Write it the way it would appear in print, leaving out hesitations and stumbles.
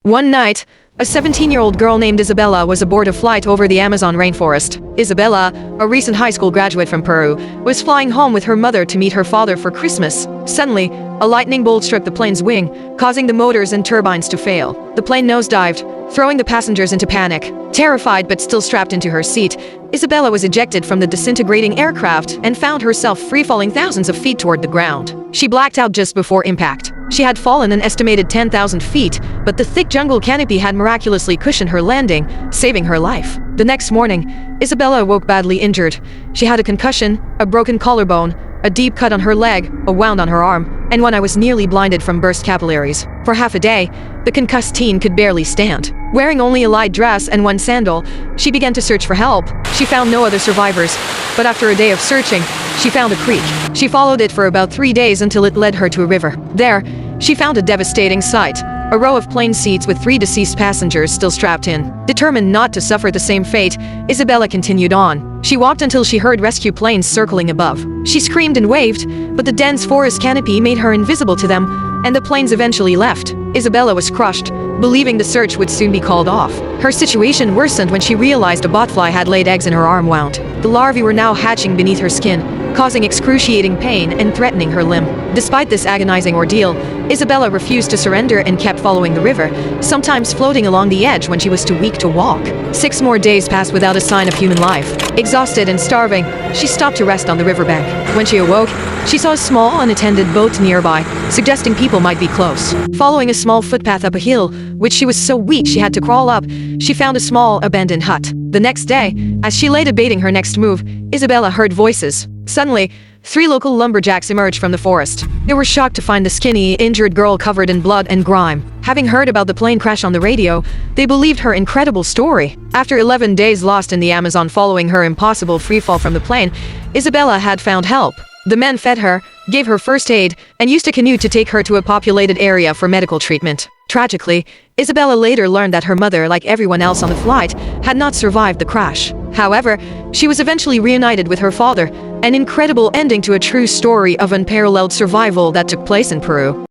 One night, a 17-year-old girl named Isabella was aboard a flight over the Amazon rainforest. Isabella, a recent high school graduate from Peru, was flying home with her mother to meet her father for Christmas. Suddenly, a lightning bolt struck the plane's wing, causing the motors and turbines to fail. The plane nosedived, throwing the passengers into panic. Terrified but still strapped into her seat, Isabella was ejected from the disintegrating aircraft and found herself free-falling thousands of feet toward the ground. She blacked out just before impact. She had fallen an estimated 10,000 feet, but the thick jungle canopy had miraculously cushioned her landing, saving her life. The next morning, Isabella awoke badly injured. She had a concussion, a broken collarbone, a deep cut on her leg, a wound on her arm, and one eye was nearly blinded from burst capillaries. For half a day, the concussed teen could barely stand. Wearing only a light dress and one sandal, she began to search for help. She found no other survivors, but after a day of searching, she found a creek. She followed it for about 3 days until it led her to a river. There, she found a devastating sight. A row of plane seats with 3 deceased passengers still strapped in. Determined not to suffer the same fate, Isabella continued on. She walked until she heard rescue planes circling above. She screamed and waved, but the dense forest canopy made her invisible to them, and the planes eventually left. Isabella was crushed, believing the search would soon be called off. Her situation worsened when she realized a botfly had laid eggs in her arm wound. The larvae were now hatching beneath her skin, causing excruciating pain and threatening her limb. Despite this agonizing ordeal, Isabella refused to surrender and kept following the river, sometimes floating along the edge when she was too weak to walk. 6 more days passed without a sign of human life. Exhausted and starving, she stopped to rest on the riverbank. When she awoke, she saw a small, unattended boat nearby, suggesting people might be close. Following a small footpath up a hill, which she was so weak she had to crawl up, she found a small, abandoned hut. The next day, as she lay debating her next move, Isabella heard voices. Suddenly, 3 local lumberjacks emerged from the forest. They were shocked to find the skinny, injured girl covered in blood and grime. Having heard about the plane crash on the radio, they believed her incredible story. After 11 days lost in the Amazon following her impossible freefall from the plane, Isabella had found help. The men fed her, gave her first aid, and used a canoe to take her to a populated area for medical treatment. Tragically, Isabella later learned that her mother, like everyone else on the flight, had not survived the crash. However, she was eventually reunited with her father, an incredible ending to a true story of unparalleled survival that took place in Peru.